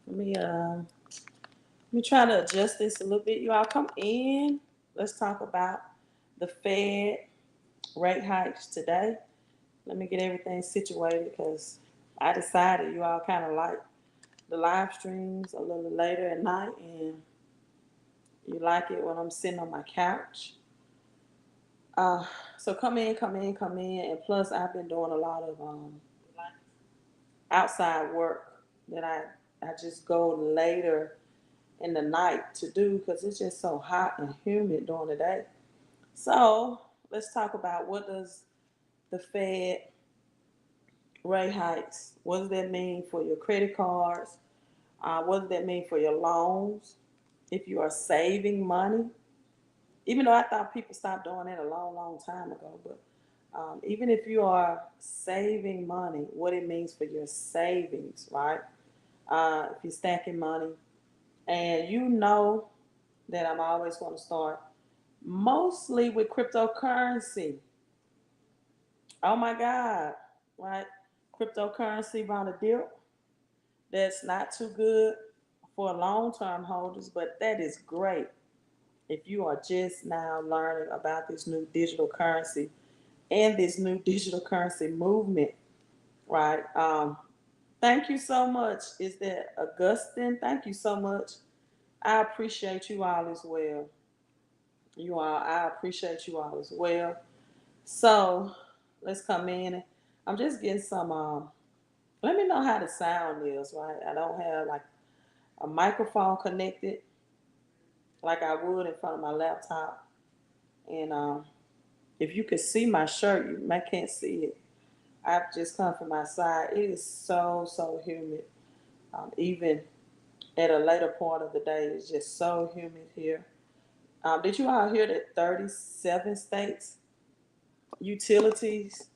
Let me try to adjust this a little bit. You all come in. Let's talk about the Fed rate hikes today. Let me get everything situated because I decided you all kind of like the live streams a little later at night, and you like it when I'm sitting on my couch. Uh, so come in, and plus I've been doing a lot of outside work that I just go later in the night to do because it's just so hot and humid during the day. So let's talk about what does the Fed rate hikes, what does that mean for your credit cards? What does that mean for your loans? If you are saving money, even though I thought people stopped doing that a long, long time ago, but even if you are saving money, what it means for your savings, right? If you're stacking money, and you know that I'm always going to start mostly with cryptocurrency. Oh my God, right? Cryptocurrency on a dip. That's not too good for long term holders, but that is great if you are just now learning about this new digital currency and this new digital currency movement, right? Thank you so much. Is that Augustine? Thank you so much. I appreciate you all as well. I appreciate you all as well. So let's come in. I'm just getting some. Let me know how the sound is, right? I don't have like a microphone connected like I would in front of my laptop. And if you could see my shirt, you may can't see it. I've just come from outside. It is so humid. Even at a later part of the day, it's just so humid here. Did you all hear that 37 states utilities?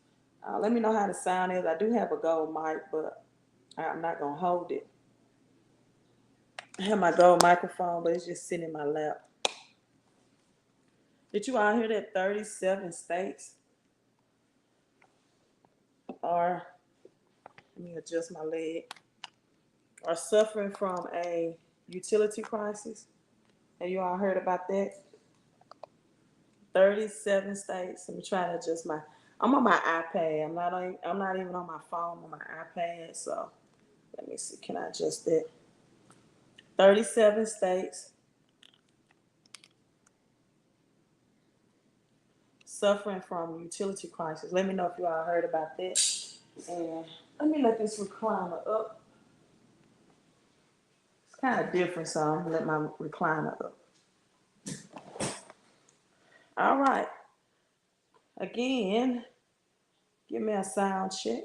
Let me know how the sound is. I do have a gold mic, but I'm not gonna hold it. I have my gold microphone, but it's just sitting in my lap. Did you all hear that 37 states are, let me adjust my leg, are suffering from a utility crisis? Have you all heard about that? 37 states. Let me try to adjust my, I'm on my iPad. I'm not even on my phone. I'm on my iPad. So let me see. Can I adjust that? 37 states suffering from utility crisis. Let me know if you all heard about that. And let me let this recliner up. It's kind of different, so I'm gonna let my recliner up. All right. Again, give me a sound check.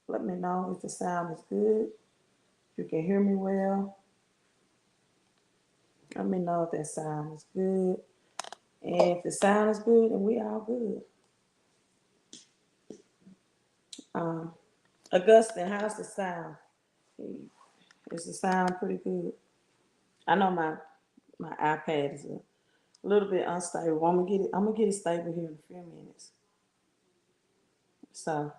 Let me know if the sound is good. If you can hear me well. Let me know if that sound is good. And if the sound is good, then we all good. Um, Augustine, how's the sound? Is the sound pretty good? I know my iPad is a little bit unstable. I'm gonna get it stable here in a few minutes. So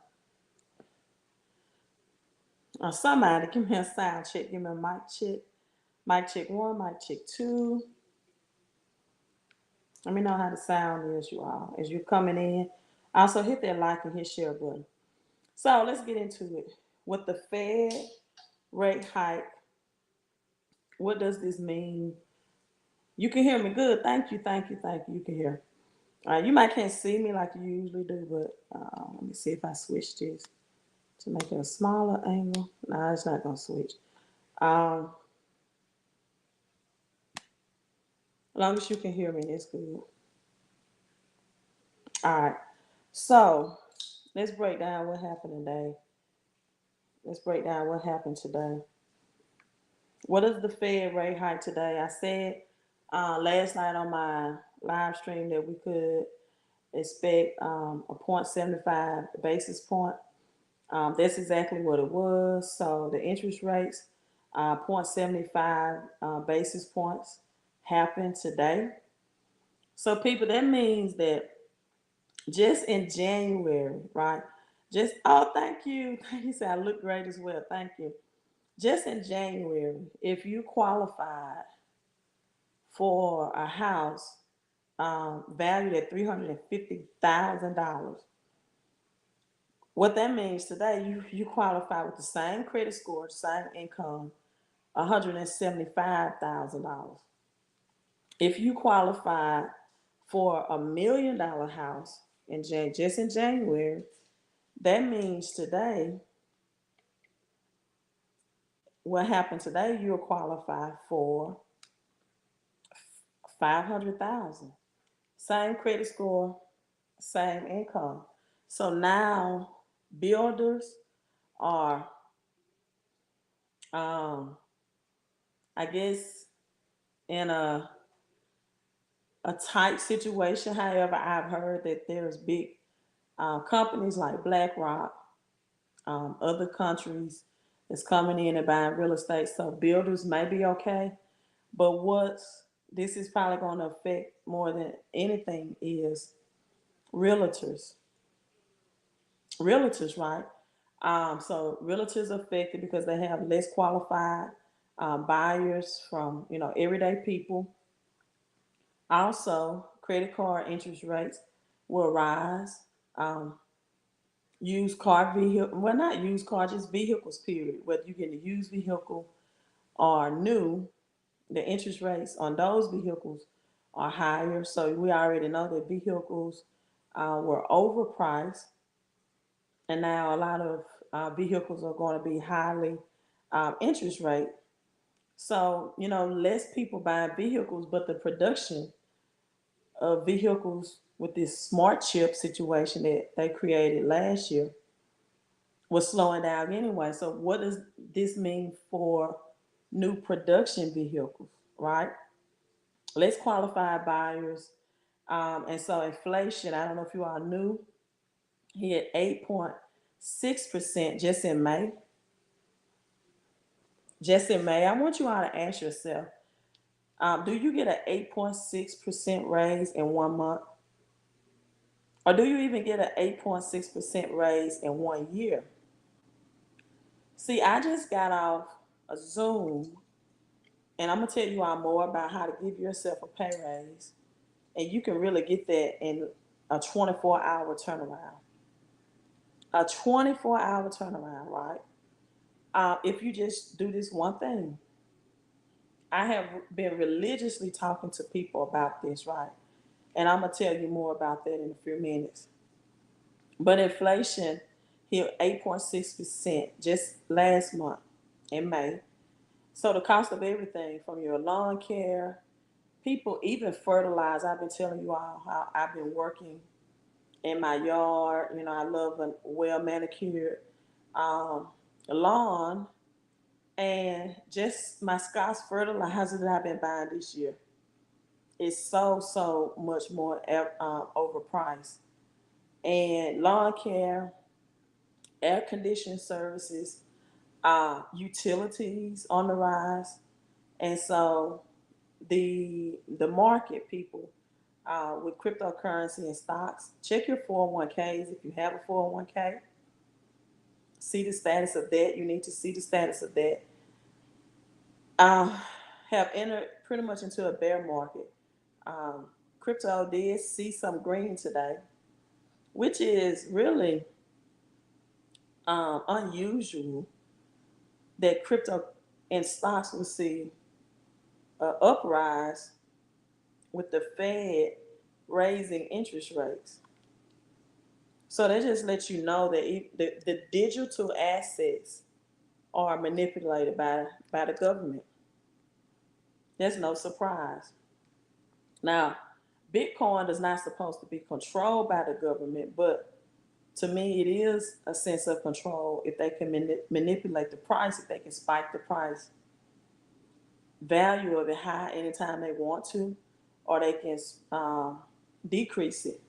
somebody give me a sound check. Give me a mic check. Mic check one, mic check two. Let me know how the sound is, you all, as you're coming in. Also hit that like and hit share button. So let's get into it. With the Fed rate hike, what does this mean? You can hear me good. Thank you. You can hear. You might can't see me like you usually do, but let me see if I switch this to make it a smaller angle. No, it's not gonna switch. As long as you can hear me, that's good. All right. So let's break down what happened today. Let's break down what happened today. What is the Fed rate hike today? I said last night on my live stream that we could expect a 0.75 basis point. That's exactly what it was. So the interest rates, 0.75 basis points happened today. So people, that means that just in January, right? Just, oh, thank you. Thank you. Said I look great as well. Thank you. Just in January, if you qualified for a house valued at $350,000, what that means today, you qualify with the same credit score, same income, $175,000. If you qualify for $1 million house just in January, that means today, what happened today, you'll qualify for 500,000. Same credit score, same income. So now builders are, um, I guess, in a tight situation. However, I've heard that there's big companies like BlackRock, other countries that's coming in and buying real estate. So builders may be okay, but what's this is probably going to affect more than anything is realtors. Realtors, right? So realtors affected because they have less qualified buyers from everyday people. Also, credit card interest rates will rise. Um, Used car vehicle, well, not used car, just vehicles. Period. Whether you get a used vehicle or new, the interest rates on those vehicles are higher. So we already know that vehicles were overpriced, and now a lot of vehicles are going to be highly interest rate. So less people buying vehicles, but the production of vehicles with this smart chip situation that they created last year was slowing down anyway. So what does this mean for new production vehicles, right? Less qualified buyers. And so inflation, I don't know if you all knew, hit 8.6% just in May. Just in May. I want you all to ask yourself, do you get an 8.6% raise in 1 month? Or do you even get an 8.6% raise in 1 year? See, I just got off a Zoom, and I'm going to tell you all more about how to give yourself a pay raise. And you can really get that in a 24-hour turnaround. A 24-hour turnaround, right? If you just do this one thing. I have been religiously talking to people about this, right? And I'm going to tell you more about that in a few minutes. But inflation hit 8.6% just last month in May. So the cost of everything from your lawn care, people even fertilize. I've been telling you all how I've been working in my yard. I love a well manicured um, lawn, and just my Scott's fertilizer that I've been buying this year is so much more overpriced. And lawn care, air conditioning services, utilities on the rise, and so the market people with cryptocurrency and stocks. Check your 401ks if you have a 401k. See the status of that. You need to see the status of that. Uh, have entered pretty much into a bear market. Um, Crypto did see some green today, which is really unusual that crypto and stocks will see an uprise with the Fed raising interest rates. So that just lets you know that the digital assets are manipulated by the government. There's no surprise. Now, Bitcoin is not supposed to be controlled by the government, but to me, it is a sense of control if they can manipulate the price, if they can spike the price value of it high anytime they want to, or they can decrease it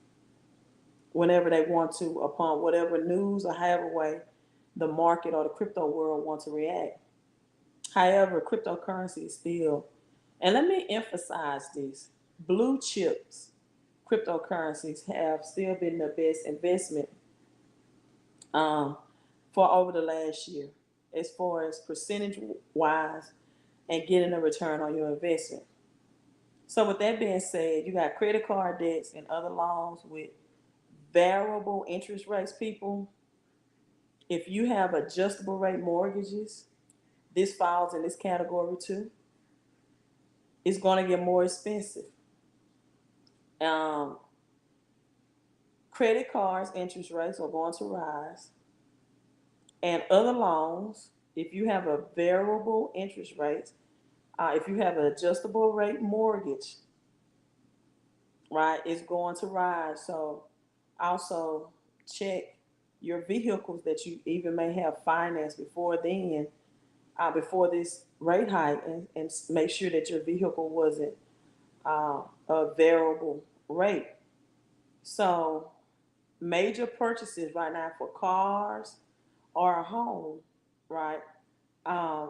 whenever they want to upon whatever news or however way the market or the crypto world wants to react. However, cryptocurrency is still, and let me emphasize this, blue chips cryptocurrencies have still been the best investment um, for over the last year. as far as percentage wise and getting a return on your investment. So with that being said, you got credit card debts and other loans with variable interest rates, people. If you have adjustable rate mortgages, this falls in this category too. It's going to get more expensive. Um, Credit cards interest rates are going to rise, and other loans, if you have a variable interest rate, if you have an adjustable rate mortgage, right, it's going to rise. So also check your vehicles that you even may have financed before then, before this rate hike, and make sure that your vehicle wasn't a variable rate. So major purchases right now for cars or a home, right,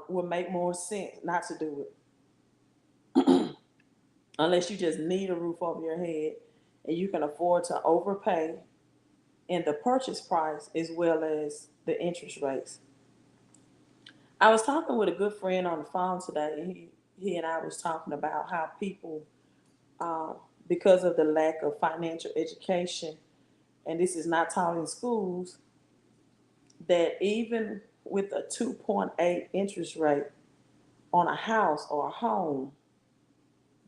would make more sense not to do it unless you just need a roof over your head and you can afford to overpay in the purchase price as well as the interest rates. I was talking with a good friend on the phone today, and he and I was talking about how people, um, because of the lack of financial education, and this is not taught in schools, that even with a 2.8 interest rate on a house or a home,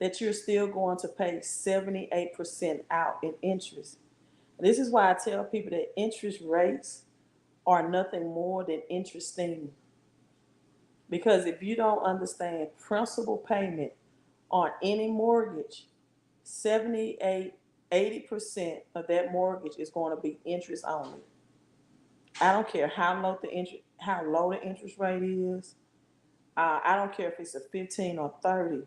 that you're still going to pay 78% out in interest. This is why I tell people that interest rates are nothing more than interesting. Because if you don't understand principal payment on any mortgage, 78, 80% of that mortgage is going to be interest only. I don't care how low the interest rate is. I don't care if it's a 15 or 30.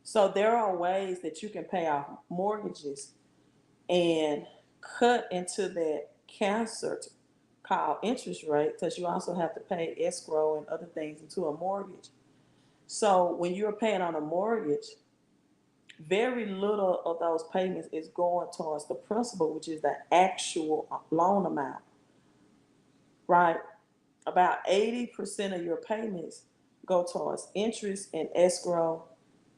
So there are ways that you can pay off mortgages and cut into that cancer called interest rate, because you also have to pay escrow and other things into a mortgage. So when you're paying on a mortgage, very little of those payments is going towards the principal, which is the actual loan amount, right? About 80% of your payments go towards interest and escrow,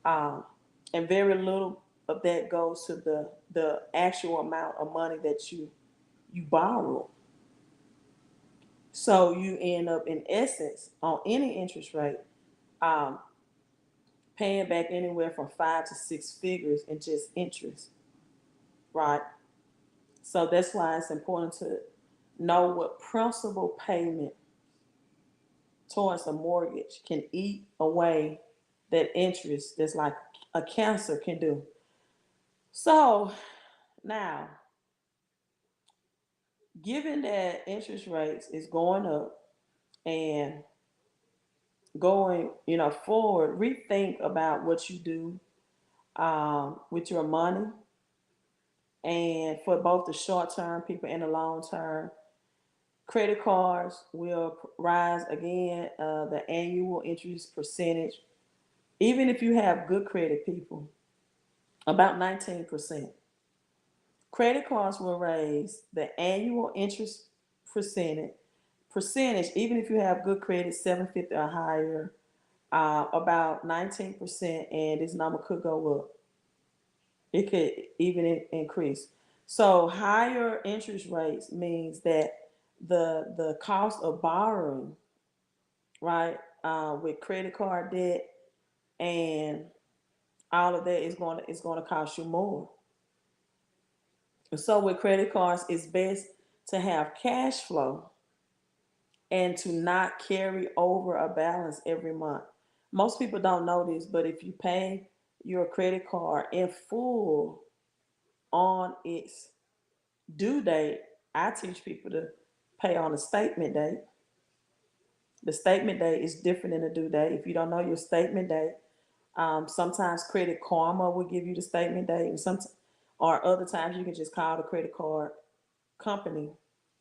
um, and very little of that goes to the actual amount of money that you borrow. So you end up, in essence, on any interest rate, um, paying back anywhere from 5 to 6 figures in just interest, right? So that's why it's important to know what principal payment towards a mortgage can eat away that interest that's like a cancer can do. So now, given that interest rates is going up and going, forward, rethink about what you do with your money, and for both the short term people and the long term. Credit cards will rise again, the annual interest percentage, even if you have good credit, people, about 19%. Credit cards will raise the annual interest percentage, even if you have good credit, 750 or higher, about 19%, and this number could go up. It could even increase. So higher interest rates means that the cost of borrowing, right, with credit card debt and all of that is going to cost you more. So with credit cards, it's best to have cash flow and to not carry over a balance every month. Most people don't know this, but if you pay your credit card in full on its due date, I teach people to pay on the statement date. The statement date is different than the due date. If you don't know your statement date, sometimes Credit Karma will give you the statement date, and or other times you can just call the credit card company,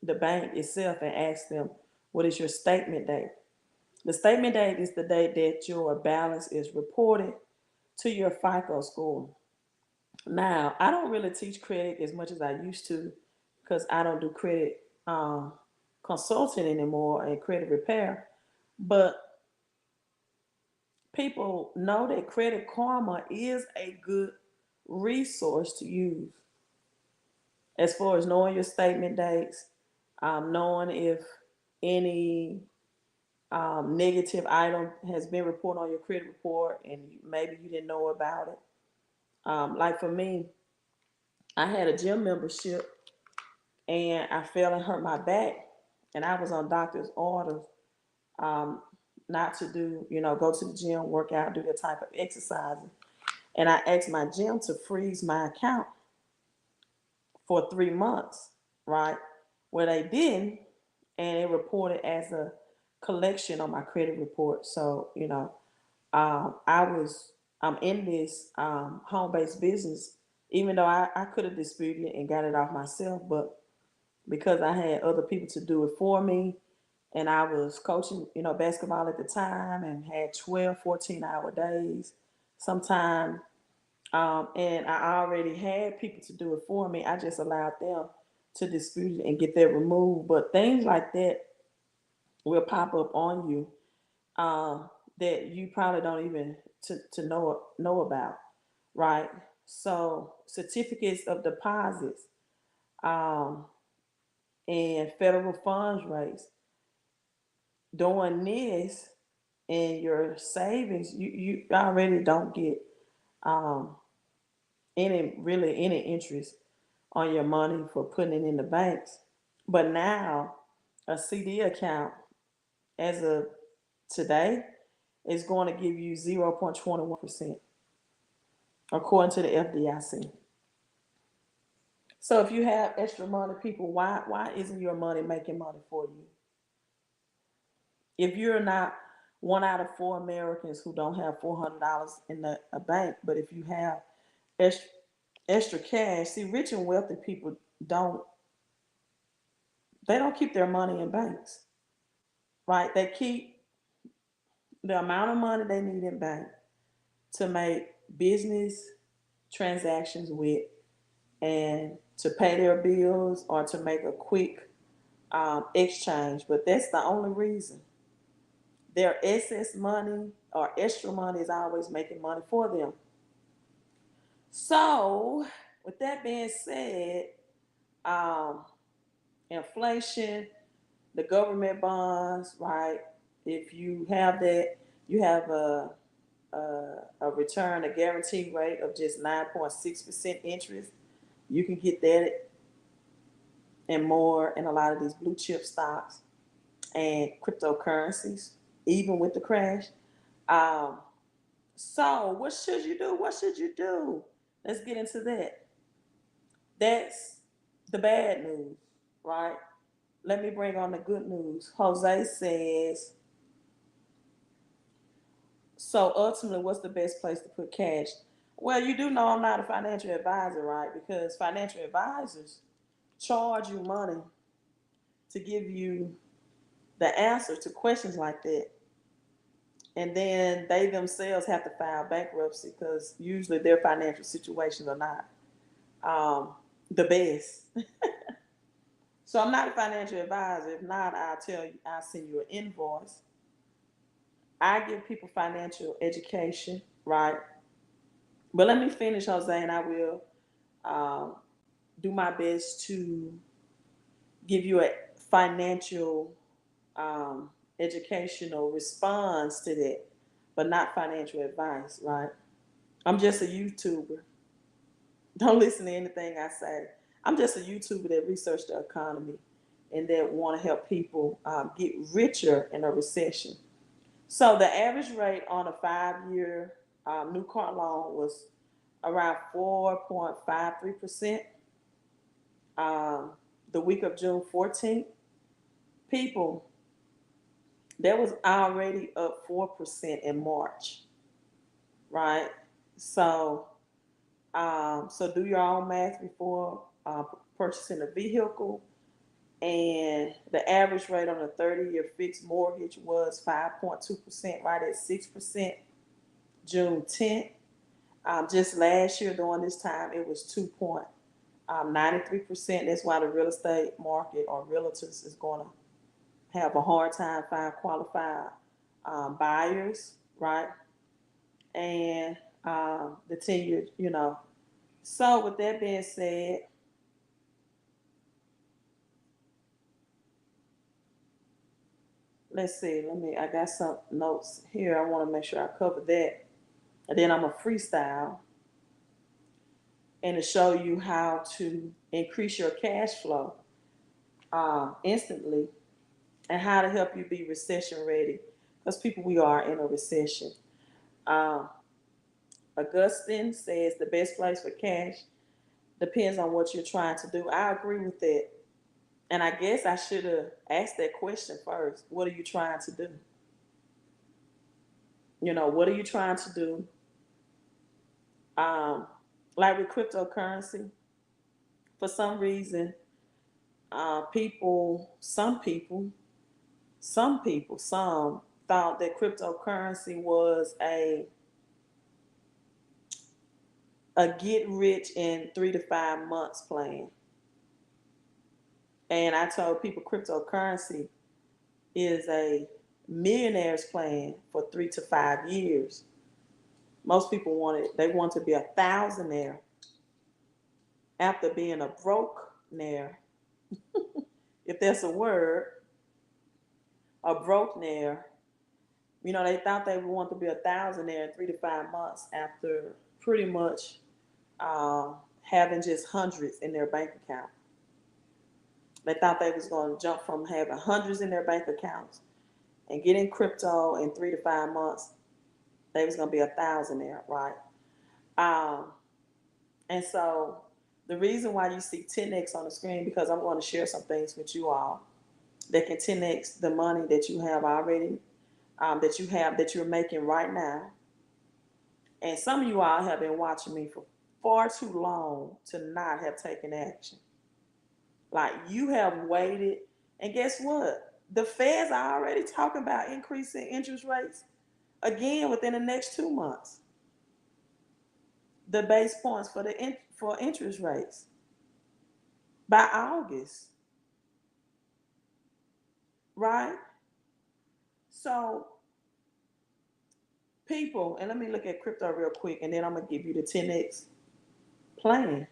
the bank itself, and ask them what is your statement date. The statement date is the date that your balance is reported to your FICO score. Now, I don't really teach credit as much as I used to because I don't do credit. consultant anymore in credit repair. But people know that Credit Karma is a good resource to use as far as knowing your statement dates, knowing if any negative item has been reported on your credit report and maybe you didn't know about it. Like for me, I had a gym membership and I fell and hurt my back, and I was on doctor's orders um, not to do, go to the gym, work out, do that type of exercising. And I asked my gym to freeze my account for 3 months, right? Well, they didn't, and it reported as a collection on my credit report. So, I'm in this home based business, even though I could have disputed it and got it off myself, but because I had other people to do it for me, and I was coaching, basketball at the time and had 12, 14-hour days sometimes. And I already had people to do it for me. I just allowed them to dispute it and get that removed. But things like that will pop up on you that you probably don't even to know about, right? So certificates of deposits um, and federal funds rates. Doing this in your savings, you already don't get um, any interest on your money for putting it in the banks. But now a CD account as of today is going to give you 0.21% according to the FDIC. So if you have extra money, people, why isn't your money making money for you? If you're not one out of four Americans who don't have $400 in a bank, but if you have extra, extra cash, see, rich and wealthy people don't they don't keep their money in banks, right? They keep the amount of money they need in bank to make business transactions with and to pay their bills or to make a quick exchange. But that's the only reason. Their excess money or extra money is always making money for them. So, with that being said, um, inflation, the government bonds, right? If you have that, you have a return, a guarantee rate of just 9.6% interest. You can get that and more in a lot of these blue chip stocks and cryptocurrencies, even with the crash. Um, so, what should you do? What should you do? Let's get into that. That's the bad news, right? Let me bring on the good news. Jose says, so ultimately, what's the best place to put cash? Well, you do know I'm not a financial advisor, right? Because financial advisors charge you money to give you the answers to questions like that. And then they themselves have to file bankruptcy because usually their financial situations are not um, the best. So I'm not a financial advisor. If not, I'll tell you, I'll send you an invoice. I give people financial education, right? But let me finish, Jose, and I will um, do my best to give you a financial educational response to that, but not financial advice, right? I'm just a YouTuber. Don't listen to anything I say. I'm just a YouTuber that research the economy and that want to help people get richer in a recession. So the average rate on a 5-year new car loan was around 4.53%. Um, the week of June 14th, people, that was already up 4% in March, right? So, so do your own math before purchasing a vehicle. And the average rate on a 30-year fixed mortgage was 5.2%, right at 6% June 10th. Just last year during this time, it was 2.93%. That's why the real estate market or realtors is going to have a hard time finding qualified buyers, right? And the 10 year, So with that being said, let's see. I got some notes here. I want to make sure I cover that. And then I'm a freestyle and to show you how to increase your cash flow instantly and how to help you be recession ready. Because people, we are in a recession. Um, Augustine says the best place for cash depends on what you're trying to do. I agree with that. And I guess I should have asked that question first. What are you trying to do? What are you trying to do? Um, like with cryptocurrency, for some reason, some thought that cryptocurrency was a get rich in 3 to 5 months plan. And I told people cryptocurrency is a millionaire's plan for 3 to 5 years. Most people they want to be a thousandaire after being a broke nair, if that's a word, a broke nair. They thought they would want to be a thousandaire in 3 to 5 months after pretty much having just hundreds in their bank account. They thought they was going to jump from having hundreds in their bank accounts and get in crypto in 3 to 5 months. They was going to be a thousandaire, right? Um, and so the reason why you see 10x on the screen, because I'm going to share some things with you all that can 10x the money that you have already, that you're making right now. And some of you all have been watching me for far too long to not have taken action. Like you have waited, and guess what? The feds are already talking about increasing interest rates again within the next 2 months. The base points for interest rates by August, right? So people, and let me look at crypto real quick, and then I'm gonna give you the 10x plan.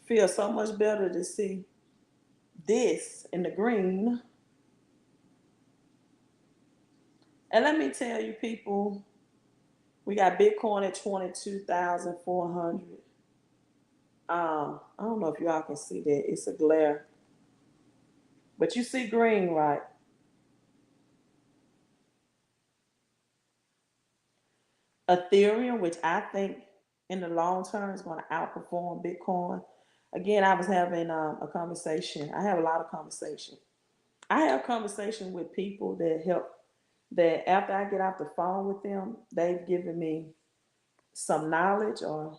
Feels so much better to see this in the green. And let me tell you, people, we got Bitcoin at 22,400. I don't know if y'all can see that. It's a glare. But you see green, right? Ethereum, which I think in the long term is going to outperform Bitcoin. Again, I was having a conversation. I have a lot of conversation. I have conversation with people that after I get off the phone with them, they've given me some knowledge or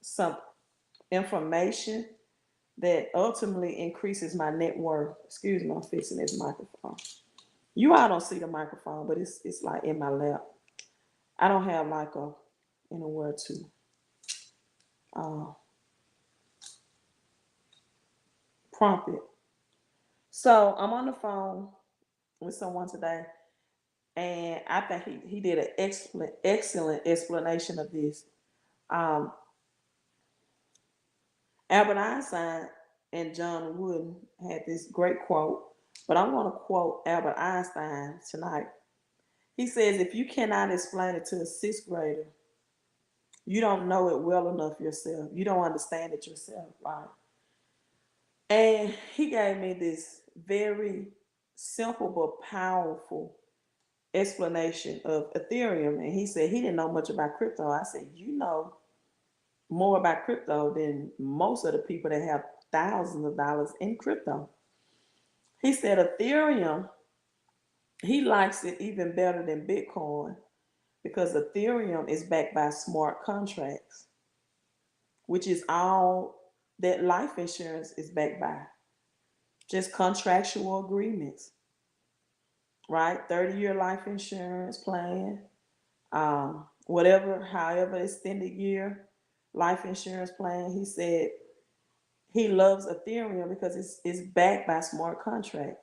some information that ultimately increases my net worth. Excuse me, I'm fixing this microphone. You all don't see the microphone, but it's like in my lap. I don't have like anywhere to uh, prompt it. So I'm on the phone with someone today, and I think he did an excellent explanation of this. Um, Albert Einstein and John Wooden had this great quote, but I'm going to quote Albert Einstein tonight. He says, if you cannot explain it to a sixth grader, you don't know it well enough yourself. You don't understand it yourself, right? And he gave me this very simple but powerful explanation of Ethereum. And he said he didn't know much about crypto. I said, you know more about crypto than most of the people that have thousands of dollars in crypto. He said Ethereum, he likes it even better than Bitcoin because Ethereum is backed by smart contracts, which is all that life insurance is backed by. Just contractual agreements, right? 30-year life insurance plan, whatever, however extended year life insurance plan. He said He loves Ethereum because it's backed by smart contract.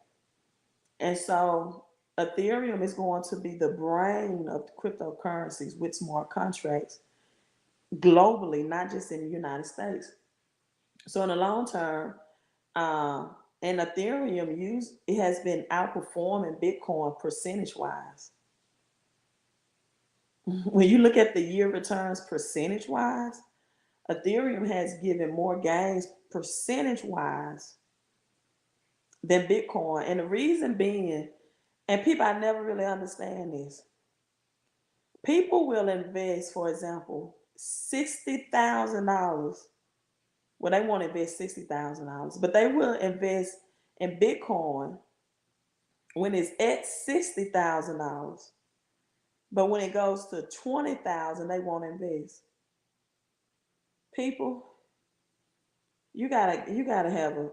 And so Ethereum is going to be the brain of cryptocurrencies with smart contracts globally, not just in the United States. So in the long term, and Ethereum it has been outperforming Bitcoin percentage wise. When you look at the year returns percentage wise, Ethereum has given more gains percentage wise than Bitcoin. And the reason being, and people, I never really understand this. People will invest, for example, $60,000. Well, they won't invest $60,000, but they will invest in Bitcoin when it's at $60,000. But when it goes to 20,000, they won't invest. People, you gotta have a.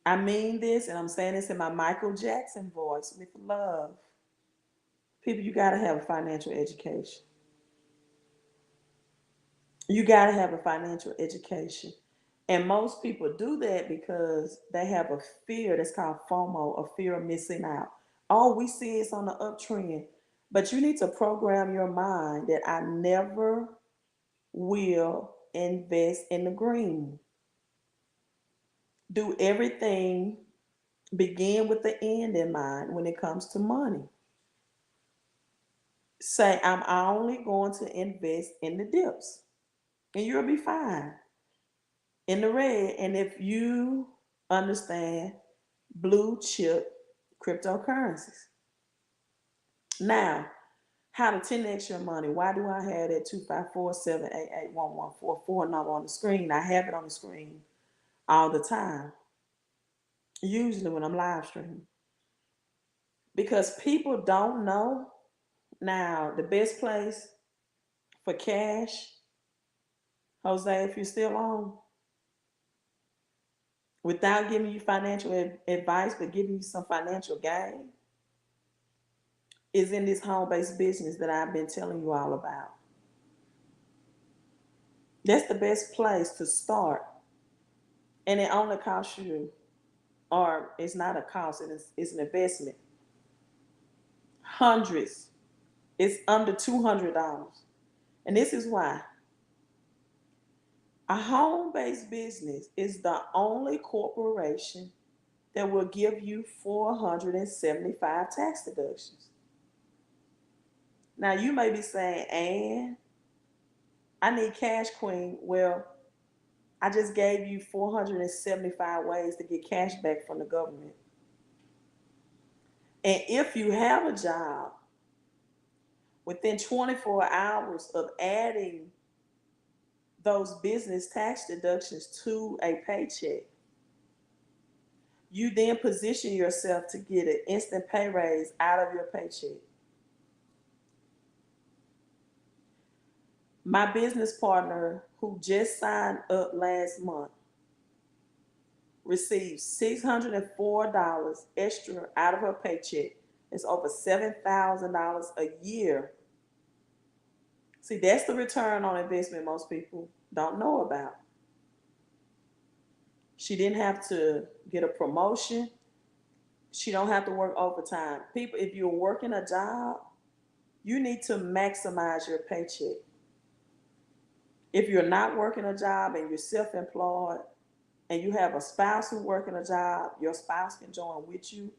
I mean this, and I'm saying this in my Michael Jackson voice with love. People, you gotta have a financial education. You got to have a financial education. And most people do that because they have a fear that's called FOMO, a fear of missing out. All we see is on the uptrend. But you need to program your mind that I never will invest in the green. Do everything, begin with the end in mind when it comes to money. Say, I'm only going to invest in the dips, and you'll be fine in the red. And if you understand blue chip cryptocurrencies. Now, how to 10x your money. Why do I have that 254-788-1144 number on the screen? I have it on the screen all the time, usually when I'm live streaming. Because people don't know. Now, the best place for cash, Jose, if you're still on, without giving you financial advice, but giving you some financial gain, is in this home-based business that I've been telling you all about. That's the best place to start. And it only costs you, or it's not a cost, it's an investment. Hundreds. It's under $200. And this is why. A home-based business is the only corporation that will give you 475 tax deductions. Now you may be saying, and I need cash, Queen. Well, I just gave you 475 ways to get cash back from the government. And if you have a job, within 24 hours of adding those business tax deductions to a paycheck, you then position yourself to get an instant pay raise out of your paycheck. My business partner, who just signed up last month, received $604 extra out of her paycheck. It's over $7,000 a year. See, that's the return on investment most people don't know about. She didn't have to get a promotion. She don't have to work overtime. People, if you're working a job, you need to maximize your paycheck. If you're not working a job and you're self-employed and you have a spouse who's working a job, your spouse can join with you.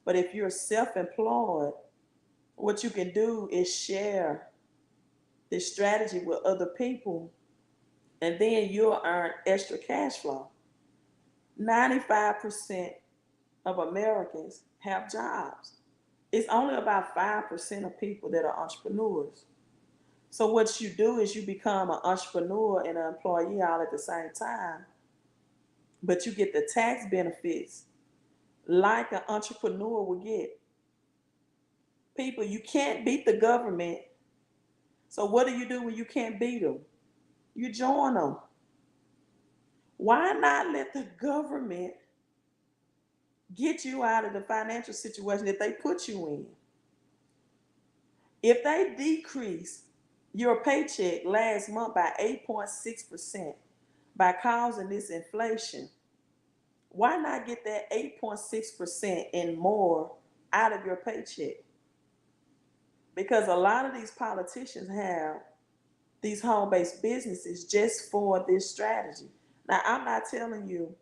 But if you're self-employed, what you can do is share this strategy with other people, and then you'll earn extra cash flow. 95% of Americans have jobs. It's only about 5% of people that are entrepreneurs. So what you do is you become an entrepreneur and an employee all at the same time, but you get the tax benefits like an entrepreneur would get. People, you can't beat the government. So what do you do when you can't beat them? You join them. Why not let the government get you out of the financial situation that they put you in? If they decrease your paycheck last month by 8.6%, by causing this inflation, why not get that 8.6% and more out of your paycheck? Because a lot of these politicians have these home-based businesses just for this strategy. Now, I'm not telling you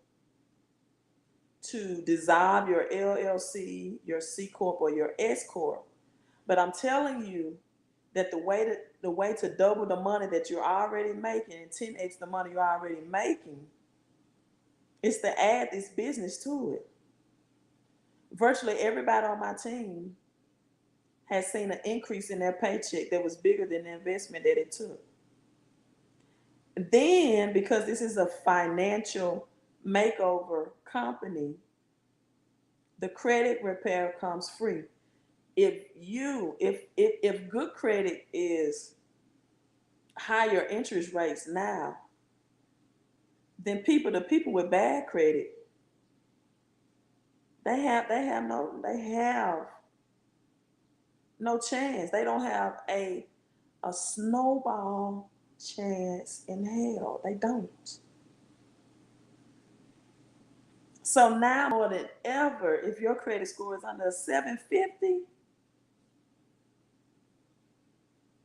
to dissolve your LLC, your C corp, or your S corp, but I'm telling you that the way to double the money that you're already making and 10x the money you're already making is to add this business to it. Virtually everybody on my team has seen an increase in their paycheck that was bigger than the investment that it took. Then, because this is a financial makeover company, the credit repair comes free. If good credit is higher interest rates now, then the people with bad credit, they have no chance. They don't have a snowball chance in hell. They don't. So now more than ever, if your credit score is under 750,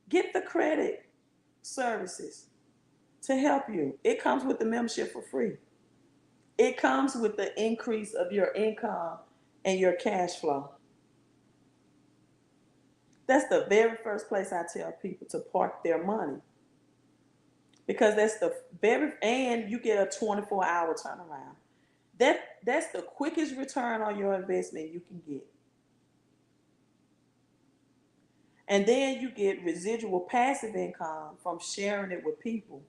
get the credit services to help you. It comes with the membership for free. It comes with the increase of your income and your cash flow. That's the very first place I tell people to park their money, because and you get a 24-hour turnaround. That's the quickest return on your investment you can get. And then you get residual passive income from sharing it with people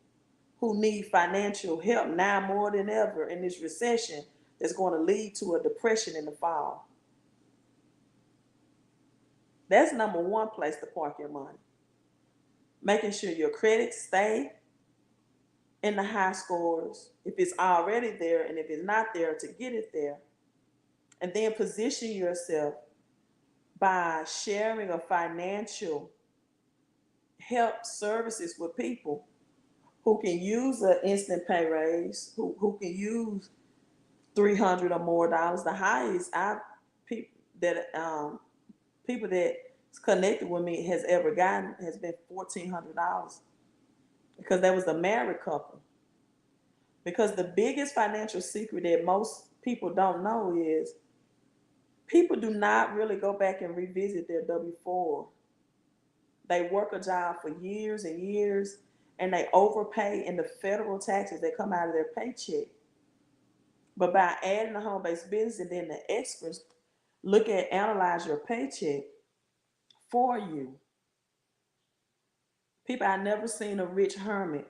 who need financial help now more than ever in this recession that's going to lead to a depression in the fall. That's number one place to park your money. Making sure your credit stay in the high scores, if it's already there, and if it's not there, to get it there. And then position yourself by sharing a financial help services with people who can use an instant pay raise, who can use 300 or more dollars. The highest people that's connected with me has ever gotten has been $1,400, because that was a married couple. Because the biggest financial secret that most people don't know is people do not really go back and revisit their W-4. They work a job for years and years, and they overpay in the federal taxes that come out of their paycheck. But by adding a home-based business, and then the experts analyze your paycheck for you. People, I never seen a rich hermit.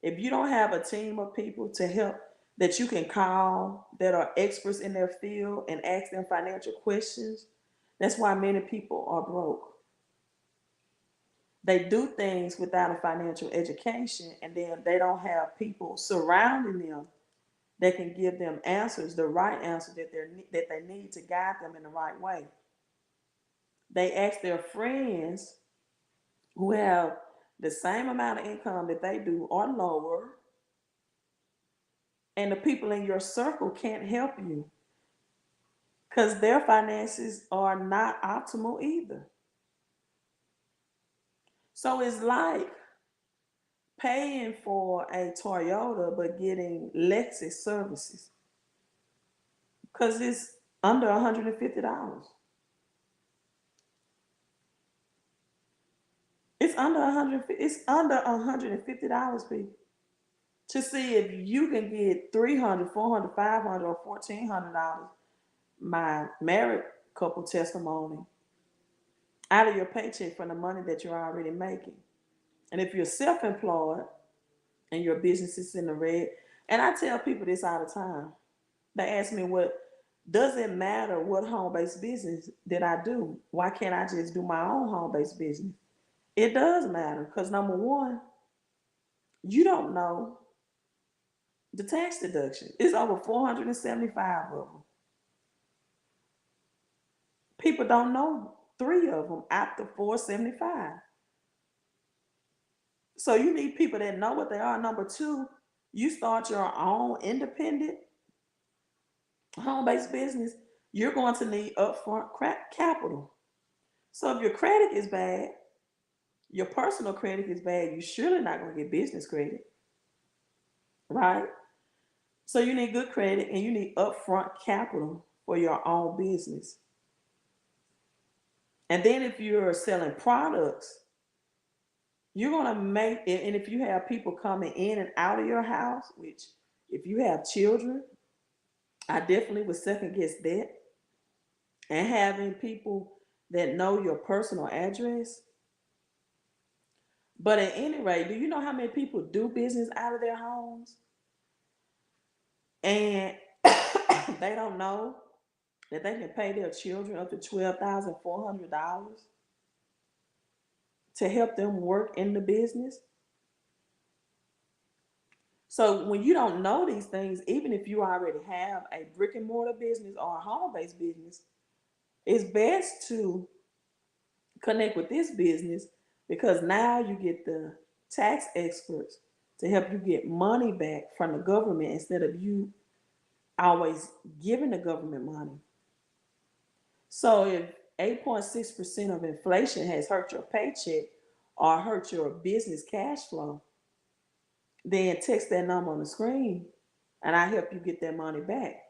If you don't have a team of people to help that you can call that are experts in their field and ask them financial questions, that's why many people are broke. They do things without a financial education, and then they don't have people surrounding them that can give them answers, the right answer that they need to guide them in the right way. They ask their friends who have the same amount of income that they do or lower, and the people in your circle can't help you because their finances are not optimal either. So it's like paying for a Toyota but getting Lexus services, because it's under $150. It's under $150, people, to see if you can get 300, 400, 500, or $1,400, my married couple testimony, out of your paycheck from the money that you're already making. And if you're self-employed and your business is in the red, and I tell people this all the time, they ask me, what does it matter what home-based business that I do? Why can't I just do my own home-based business? It does matter, because number one, you don't know the tax deduction. It's over 475 of them. People don't know three of them out the 475. So you need people that know what they are. Number two, you start your own independent home-based business, you're going to need upfront capital. So if your credit is bad, your personal credit is bad, you're surely not going to get business credit, right? So you need good credit and you need upfront capital for your own business. And then if you're selling products, you're going to make it. And if you have people coming in and out of your house, which if you have children, I definitely would second guess that. And having people that know your personal address. But at any rate, do you know how many people do business out of their homes? And they don't know that they can pay their children up to $12,400 to help them work in the business. So when you don't know these things, even if you already have a brick and mortar business or a home-based business, it's best to connect with this business because now you get the tax experts to help you get money back from the government instead of you always giving the government money. So if 8.6% of inflation has hurt your paycheck or hurt your business cash flow, then text that number on the screen and I help you get that money back.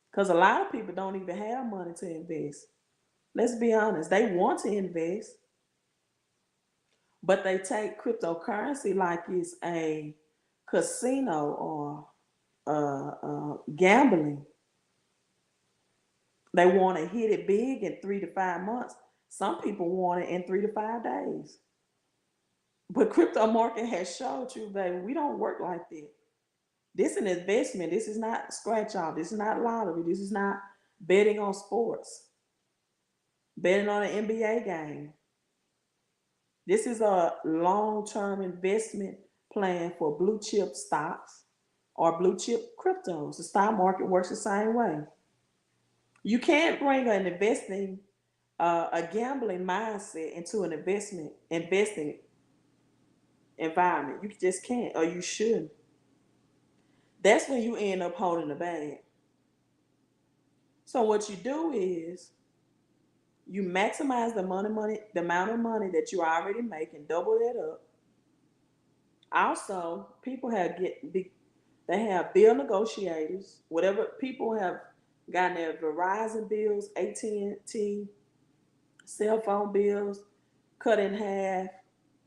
Because a lot of people don't even have money to invest. Let's be honest, they want to invest, but they take cryptocurrency like it's a casino or gambling. They want to hit it big in 3 to 5 months. Some people want it in 3 to 5 days. But crypto market has showed you, baby, we don't work like that. This is an investment. This is not scratch off. This is not lottery. This is not betting on sports, betting on an NBA game. This is a long-term investment plan for blue chip stocks or blue chip cryptos. The stock market works the same way. You can't bring an investing, a gambling mindset into an investing environment. You just can't, or you shouldn't. That's when you end up holding the bag. So what you do is you maximize the amount of money that you already make and double that up. Also, people they have bill negotiators. Whatever people have gotten their Verizon bills, AT&T, cell phone bills cut in half,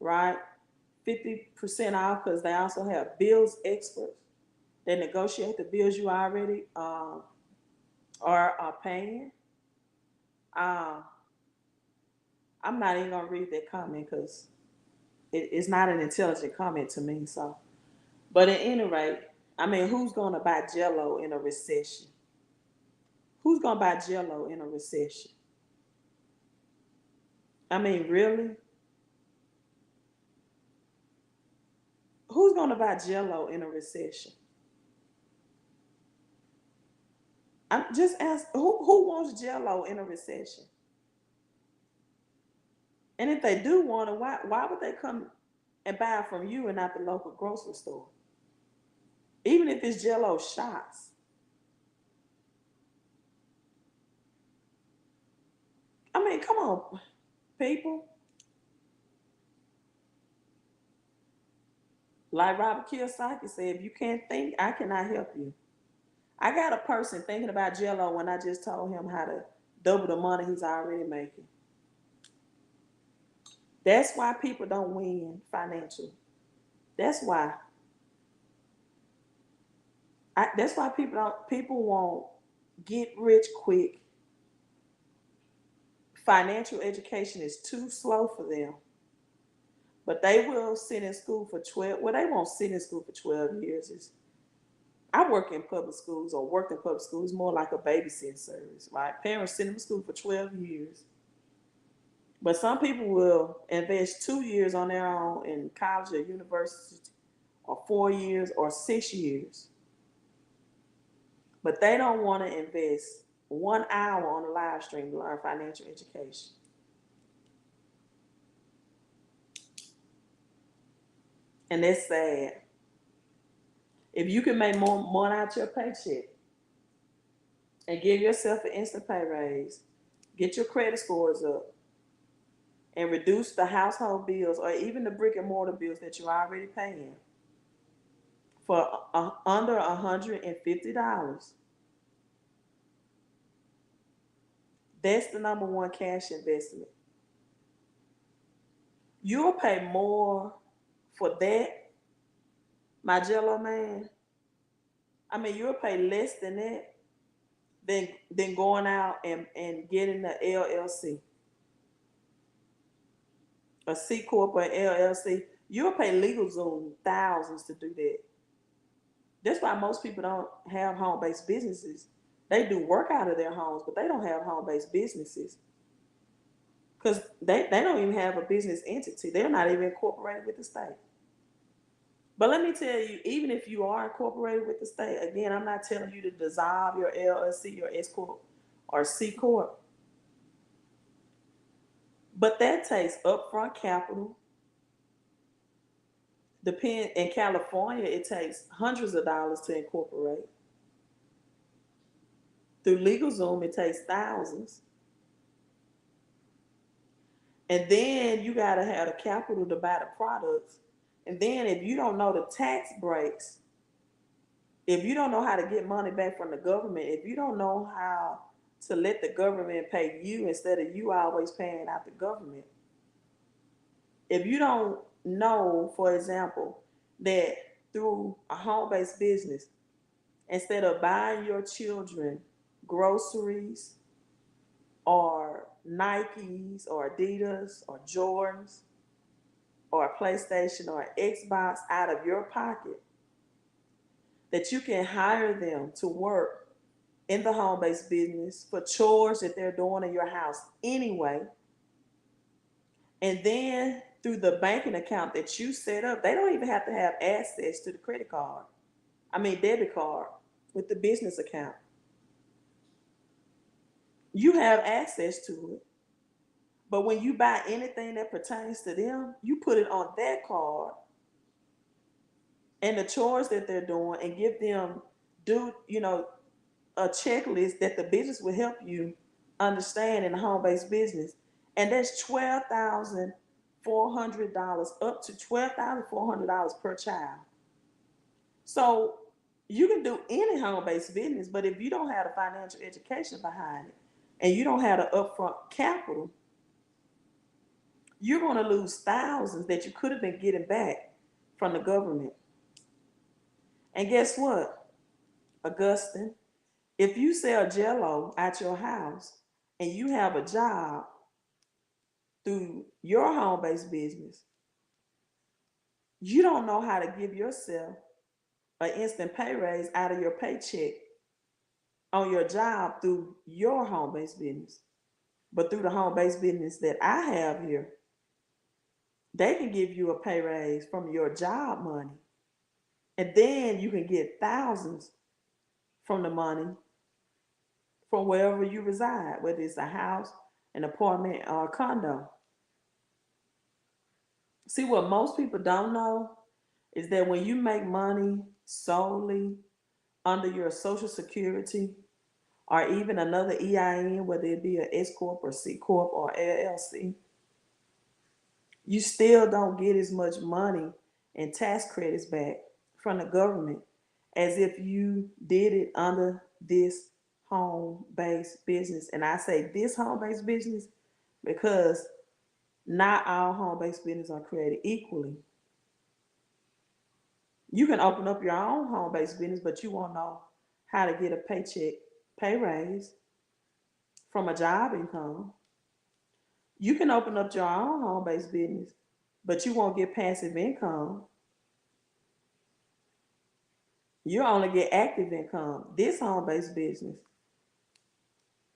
right? 50% off because they also have bills experts that negotiate the bills you already are paying. Um, I'm not even gonna read that comment because it's not an intelligent comment to me. So, but at any rate, I mean, who's gonna buy Jello in a recession? Who's gonna buy Jello in a recession? I mean, really? Who's gonna buy Jello in a recession? I'm just ask who wants Jello in a recession? And if they do want it, why would they come and buy from you and not the local grocery store? Even if it's Jello shots. I mean, come on, people. Like Robert Kiyosaki said, if you can't think, I cannot help you. I got a person thinking about Jello when I just told him how to double the money he's already making. That's why people don't win financially. That's why. That's why people won't get rich quick. Financial education is too slow for them. But they will sit in school for 12. Well, they won't sit in school for 12 years. I work in public schools or worked in public schools more like a babysitting service, right? Parents sit in school for 12 years. But some people will invest 2 years on their own in college or university, or 4 years or 6 years. But they don't want to invest 1 hour on a live stream to learn financial education. And that's sad. If you can make more money out your paycheck and give yourself an instant pay raise, get your credit scores up, and reduce the household bills or even the brick and mortar bills that you're already paying for under $150, that's the number one cash investment. You'll pay more for that, my Jello man. I mean, you'll pay less than that than going out and getting the LLC, a C corp or LLC. You'll pay LegalZoom thousands to do that. That's why most people don't have home-based businesses. They do work out of their homes, but they don't have home-based businesses because they don't even have a business entity. They're not even incorporated with the state. But let me tell you, even if you are incorporated with the state, again, I'm not telling you to dissolve your LLC, your S corp, or C corp, but that takes upfront capital. Depend in California, it takes hundreds of dollars to incorporate. Through LegalZoom, it takes thousands. And then you gotta have the capital to buy the products. And then if you don't know the tax breaks, if you don't know how to get money back from the government, if you don't know how to let the government pay you instead of you always paying out the government, if you don't know, for example, that through a home-based business, instead of buying your children groceries or Nikes or Adidas or Jordans or a PlayStation or an Xbox out of your pocket, that you can hire them to work in the home-based business for chores that they're doing in your house anyway. And then through the banking account that you set up, they don't even have to have access to the credit card. I mean, debit card with the business account. You have access to it. But when you buy anything that pertains to them, you put it on that card and the chores that they're doing and give them a checklist that the business will help you understand in a home-based business. And that's $12,400 up to $12,400 per child. So you can do any home-based business, but if you don't have the financial education behind it and you don't have the upfront capital, you're going to lose thousands that you could have been getting back from the government. And guess what, Augustine? If you sell Jello at your house and you have a job through your home-based business, you don't know how to give yourself an instant pay raise out of your paycheck on your job through your home-based business. But through the home-based business that I have here, they can give you a pay raise from your job money. And then you can get thousands from the money from wherever you reside, whether it's a house, an apartment, or a condo. See, what most people don't know is that when you make money solely under your social security or even another EIN, whether it be an S Corp or C Corp or LLC, you still don't get as much money and tax credits back from the government as if you did it under this home-based business. And I say this home-based business because not all home-based businesses are created equally. You can open up your own home-based business, but you won't know how to get a paycheck pay raise from a job income. You can open up your own home-based business, but you won't get passive income. You only get active income. This home-based business,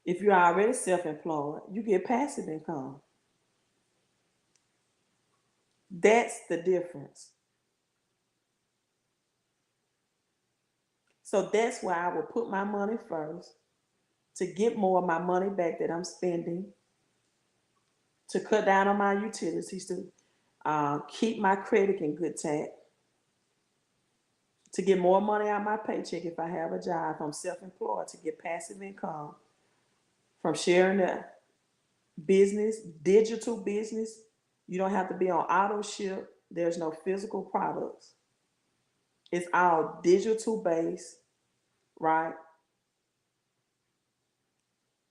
if you're already self-employed, you get passive income. That's the difference. So that's why I will put my money first to get more of my money back that I'm spending, to cut down on my utilities, to keep my credit in good tact, to get more money out of my paycheck if I have a job. If I'm self-employed, to get passive income from sharing the business, digital business. You don't have to be on auto ship. There's no physical products. It's all digital based, right?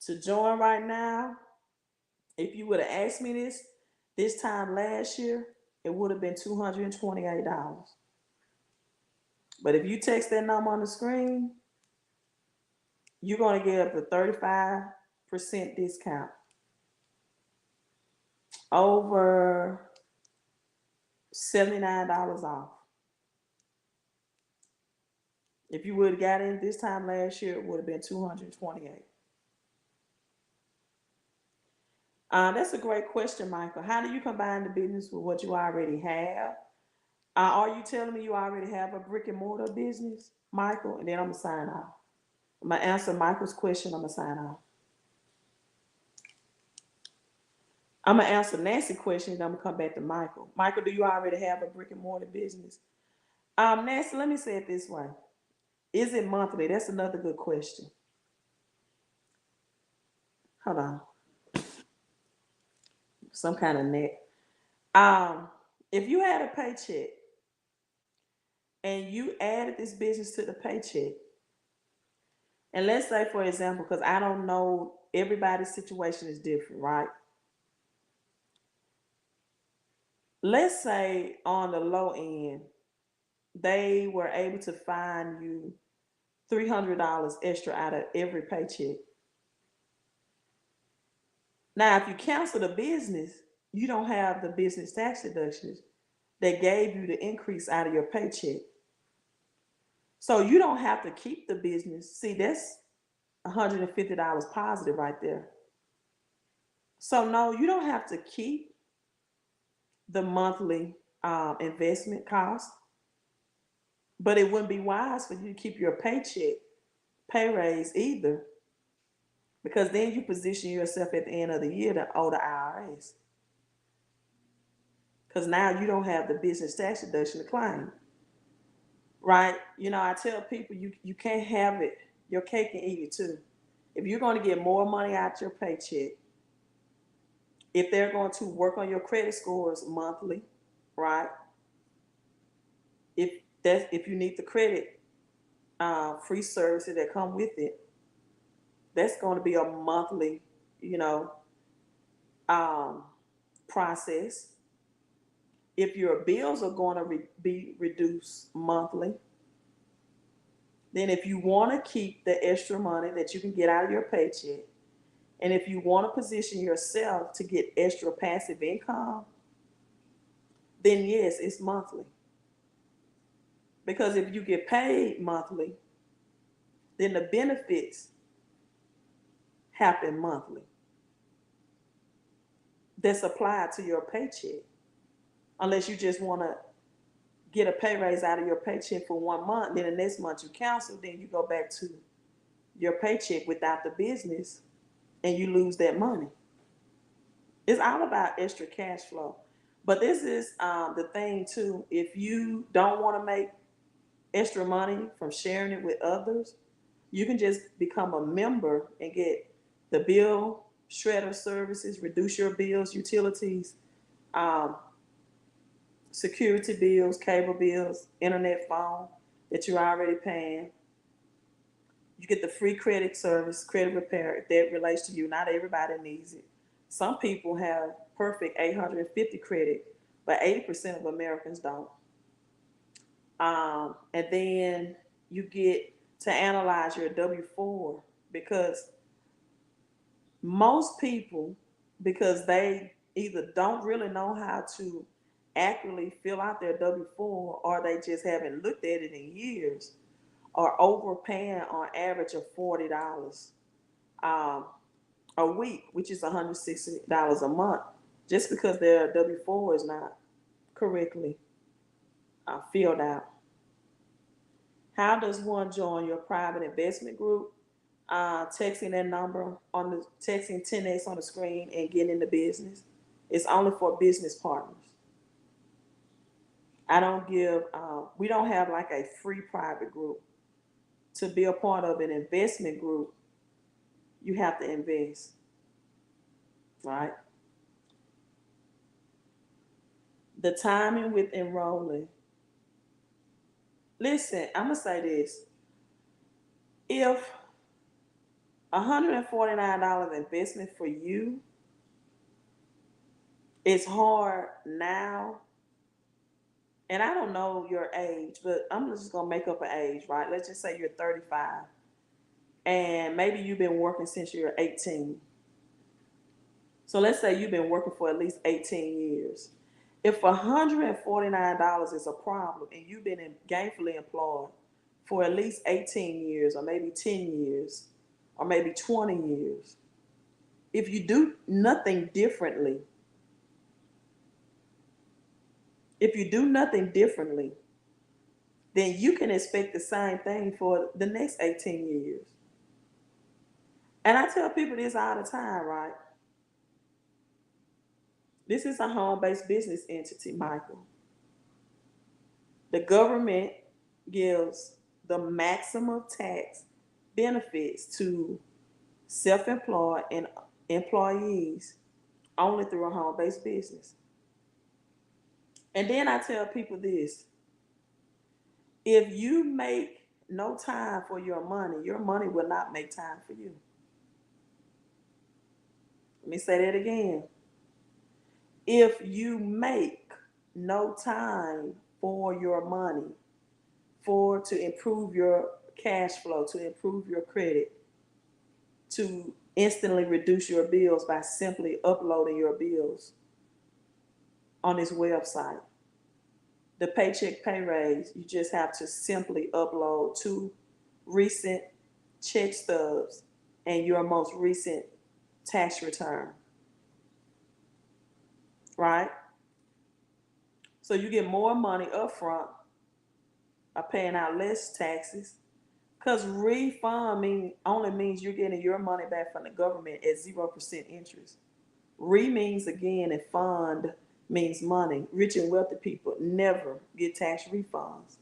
To join right now, if you would have asked me this time last year, it would have been $228. But if you text that number on the screen, you're going to get up to 35% discount, over $79 off. If you would have got in this time last year, it would have been 228. That's a great question, Michael. How do you combine the business with what you already have? Are you telling me you already have a brick and mortar business, Michael? And then I'm gonna sign off. I'm gonna answer Michael's question. I'm gonna sign off. I'm gonna answer Nancy's question. Then I'm gonna come back to Michael. Michael, do you already have a brick and mortar business? Nancy, let me say it this way: is it monthly? That's another good question. Hold on, some kind of net. Um, if you had a paycheck and you added this business to the paycheck, and let's say, for example, because I don't know, everybody's situation is different, right? Let's say on the low end, they were able to find you $300 extra out of every paycheck. Now, if you cancel the business, you don't have the business tax deductions that gave you the increase out of your paycheck. So you don't have to keep the business. See, that's $150 positive right there. So no, you don't have to keep the monthly investment cost, but it wouldn't be wise for you to keep your paycheck pay raise either, because then you position yourself at the end of the year to owe the IRS, because now you don't have the business tax deduction to claim, right? I tell people you can't have it your cake and eat it too. If you're going to get more money out your paycheck, if they're going to work on your credit scores monthly, right? If you need the credit free services that come with it, that's going to be a monthly, you know, um, process. If your bills are going to be reduced monthly, then if you want to keep the extra money that you can get out of your paycheck, and if you want to position yourself to get extra passive income, then yes, it's monthly. Because if you get paid monthly, then the benefits happen monthly. That's applied to your paycheck. Unless you just want to get a pay raise out of your paycheck for 1 month, then the next month you cancel, then you go back to your paycheck without the business and you lose that money. It's all about extra cash flow. But this is the thing too. If you don't want to make extra money from sharing it with others, you can just become a member and get the bill shredder services, reduce your bills, utilities, um, security bills, cable bills, internet, phone that you're already paying. You get the free credit service, credit repair if that relates to you. Not everybody needs it. Some people have perfect 850 credit, but 80% of Americans don't. And then you get to analyze your W-4, because most people, because they either don't really know how to accurately fill out their W-4, or they just haven't looked at it in years, are overpaying on average of $40 um, a week, which is $160 a month, just because their W-4 is not correctly filled out. How does one join your private investment group? Texting that number on the texting 10x on the screen and getting in the business. It's only for business partners. I don't give, we don't have like a free private group. To be a part of an investment group, you have to invest, right? The timing with enrolling. Listen, I'm going to say this. If $149 investment for you is hard now, and I don't know your age, but I'm just going to make up an age, right? Let's just say you're 35 and maybe you've been working since you're 18. So let's say you've been working for at least 18 years. If $149 is a problem and you've been gainfully employed for at least 18 years or maybe 10 years or maybe 20 years, if you do nothing differently, if you do nothing differently, then you can expect the same thing for the next 18 years. And I tell people this all the time, right? This is a home-based business entity, Michael. The government gives the maximum tax benefits to self-employed and employees only through a home-based business. And then I tell people this: if you make no time for your money will not make time for you. Let me say that again. If you make no time for your money, for to improve your cash flow, to improve your credit, to instantly reduce your bills by simply uploading your bills on this website. The paycheck pay raise, you just have to simply upload two recent check stubs and your most recent tax return, right? So you get more money up front by paying out less taxes. Because only means you're getting your money back from the government at 0% interest. Means again, and fund means money. Rich and wealthy people never get tax refunds.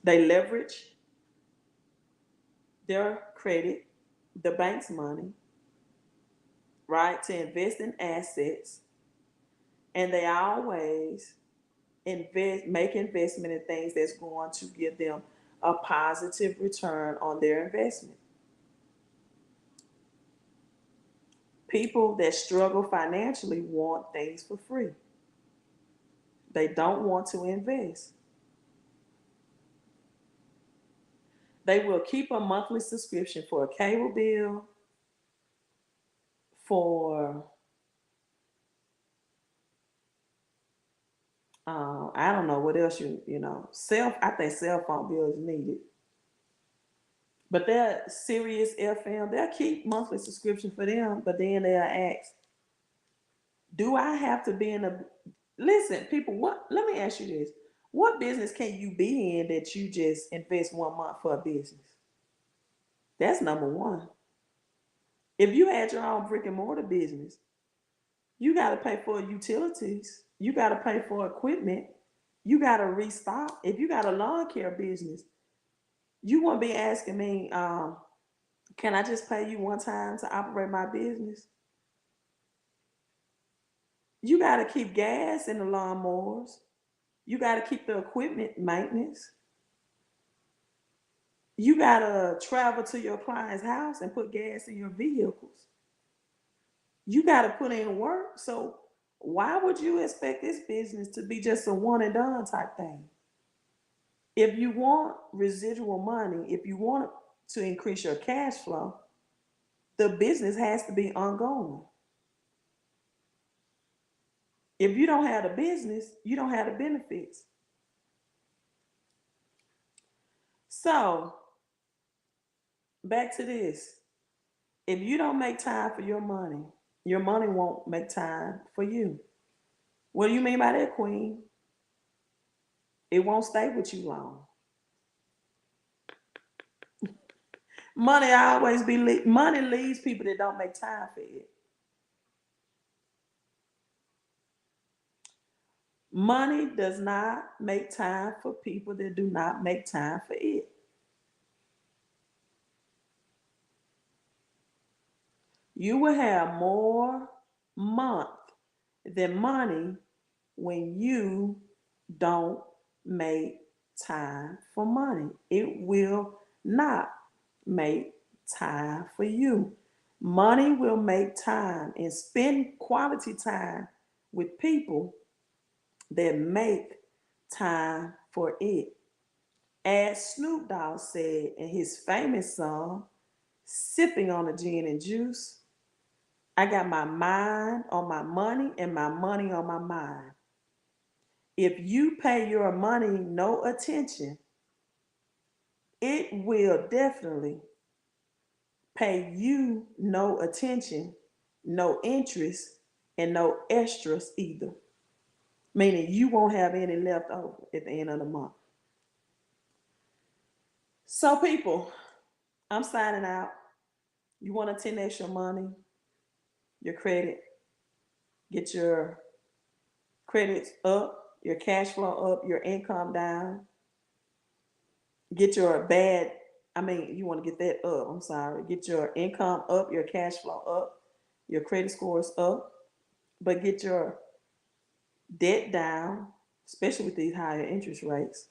They leverage their credit, the bank's money, right, to invest in assets, and they always make investment in things that's going to give them a positive return on their investment. People that struggle financially want things for free. They don't want to invest. They will keep a monthly subscription for a cable bill, for I don't know what else I think cell phone bills needed. But they're Sirius FM. They'll keep monthly subscription for them, but then they'll ask, "Do I have to be in a?" Listen, people. What? Let me ask you this: what business can you be in that you just invest 1 month for a business? That's number one. If you had your own brick and mortar business, you got to pay for utilities. You got to pay for equipment. You got to restock. If you got a lawn care business, you won't be asking me, can I just pay you one time to operate my business? You got to keep gas in the lawnmowers. You got to keep the equipment maintenance. You got to travel to your client's house and put gas in your vehicles. You got to put in work. So why would you expect this business to be just a one and done type thing? If you want residual money, if you want to increase your cash flow, the business has to be ongoing. If you don't have the business, you don't have the benefits. So, back to this. If you don't make time for your money won't make time for you. What do you mean by that, Queen? It won't stay with you long. Money leaves people that don't make time for it. Money does not make time for people that do not make time for it. You will have more month than money when you don't make time for money. It will not make time for you. Money will make time and spend quality time with people that make time for it. As Snoop Dogg said in his famous song, Sipping on a Gin and Juice, I got my mind on my money and my money on my mind. If you pay your money no attention, it will definitely pay you no attention, no interest, and no extras either. Meaning you won't have any left over at the end of the month. So, people, I'm signing out. You want to 10x your money, your credit, get your credits up, your cash flow up, your income down, get your you want to get that up, I'm sorry. Get your income up, your cash flow up, your credit scores up, but get your debt down, especially with these higher interest rates.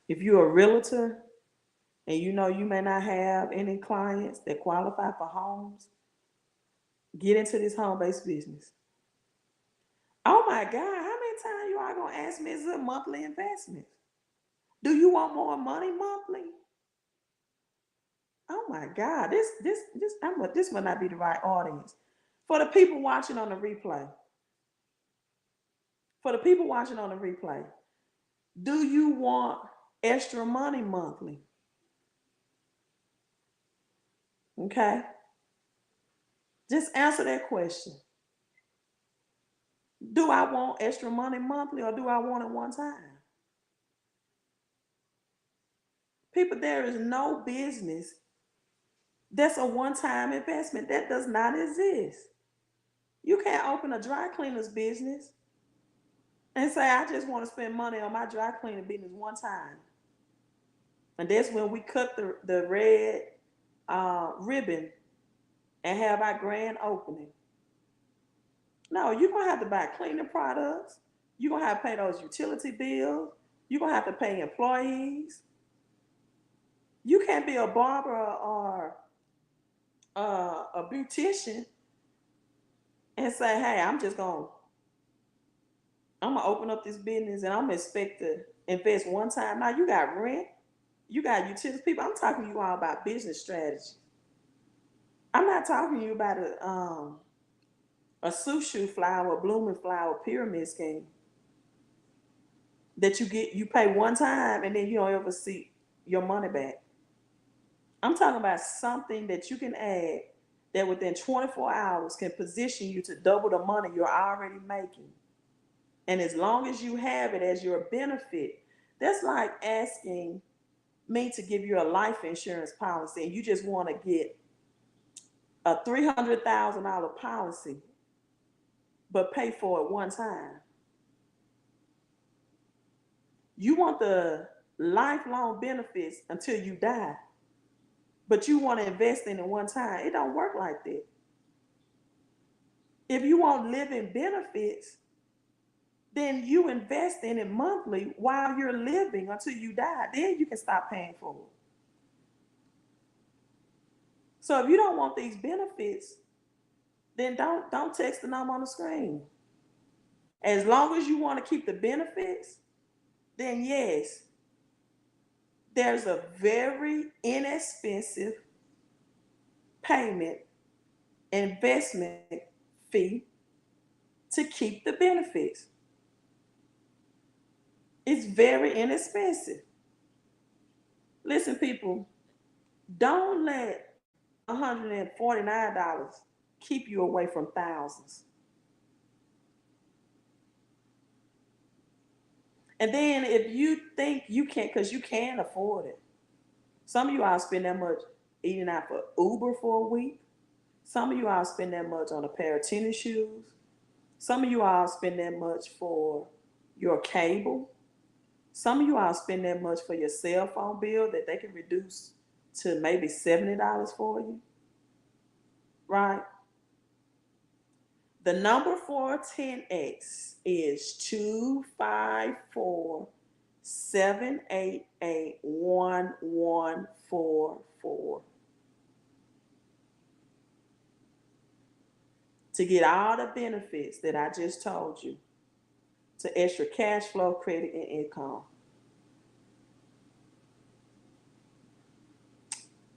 If you're a realtor and you know you may not have any clients that qualify for homes, get into this home-based business. Oh my God, how many times you are gonna ask me is it a monthly investment? Do you want more money monthly? Oh my God, this might not be the right audience. For the people watching on the replay, for the people watching on the replay, do you want extra money monthly? Okay, just answer that question. Do I want extra money monthly or do I want it one time? People, there is no business that's a one-time investment. That does not exist. You can't open a dry cleaner's business and say, I just want to spend money on my dry cleaning business one time. And that's when we cut the red ribbon and have our grand opening. No, you're going to have to buy cleaning products. You're going to have to pay those utility bills. You're going to have to pay employees. You can't be a barber or a beautician and say, hey, I'm gonna open up this business and I'm gonna expect to invest one time. Now you got rent, you got utilities. People, I'm talking to you all about business strategy. I'm not talking to you about a sushu flower, blooming flower pyramid scheme that you pay one time and then you don't ever see your money back. I'm talking about something that you can add that within 24 hours can position you to double the money you're already making. And as long as you have it as your benefit, that's like asking me to give you a life insurance policy and you just want to get a $300,000 policy, but pay for it one time. You want the lifelong benefits until you die, but you want to invest in it one time. It don't work like that. If you want living benefits, then you invest in it monthly while you're living until you die. Then you can stop paying for it. So if you don't want these benefits, then don't text the number on the screen. As long as you want to keep the benefits, then yes, there's a very inexpensive payment investment fee to keep the benefits. It's very inexpensive. Listen, people, don't let $149 keep you away from thousands. And then if you think you can't, because you can afford it. Some of you all spend that much eating out for Uber for a week. Some of you all spend that much on a pair of tennis shoes. Some of you all spend that much for your cable. Some of you all spend that much for your cell phone bill that they can reduce to maybe $70 for you, right? The number for 10X is 254-788-1144 to get all the benefits that I just told you to extra cash flow, credit, and income.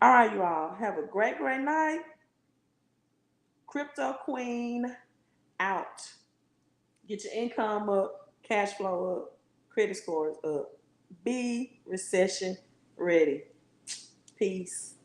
All right, you all. Have a great, great night. Crypto Queen out. Get your income up, cash flow up, credit scores up. Be recession ready. Peace.